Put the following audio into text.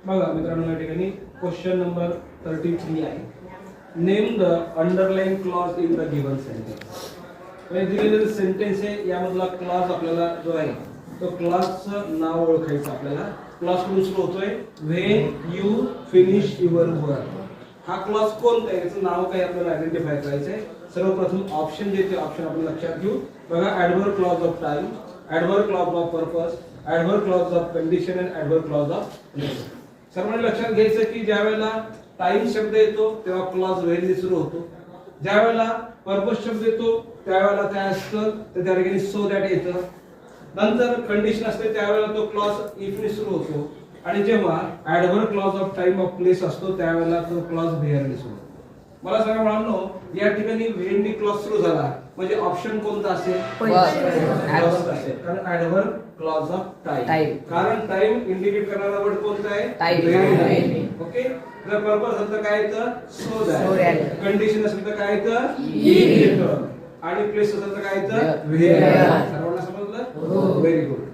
बघा मित्रांनो, या ठिकाणी क्वेश्चन नंबर 33 आहे. Name the underline clause in the given sentence. म्हणजे दिलेलं सेंटेन्स आहे, यामधला क्लॉज आपल्याला जो आहे तो क्लॉजचं नाव ओळखायचं. आपल्याला क्लॉज कुठून सुरू होतोय? When you finish your work. हा क्लॉज कोणता आहे याचं नाव काय आपल्याला आयडेंटिफाय करायचं आहे. सर्वप्रथम ऑप्शन जे ते ऑप्शन आपण लक्षात घेऊ. बघा, adverb clause of time, adverb clause of purpose, adverb clause of condition आणि ऍडव्हर्ब क्लॉज ऑफ प्लेस. सर्वांनी लक्षात घ्यायचं की ज्या वेळेला टाइम शब्द येतो तेव्हा क्लॉज व्हेनने सुरू होतो. ज्या वेळेला पर्पस शब्द येतो त्यावेळेला काय असतं तर त्या ठिकाणी सो दॅट येतं. नंतर कंडिशन असते त्यावेळेला तो क्लॉज इफ ने सुरू होतो. आणि जेव्हा adverb clause of time of place असतो त्यावेळेला तो क्लॉज व्हेअर ने सुरू होतो. मला सांगा मुलांनो, या ठिकाणी व्हेन ने क्लॉज सुरू झाला म्हणजे ऑप्शन कोणता असेल? कारण ऍडव्हर्ब क्लॉज ऑफ टाइम. कारण टाइम इंडिकेट करणारा वर्ड कोणता आहे? टाइम. ओके. जर पर्पस असेल तर काय येतं? So that. कंडिशन असेल तर काय येतं? आणि प्लेस असेल तर काय येतं? व्हेअर. सर्वांना समजलं? Very good.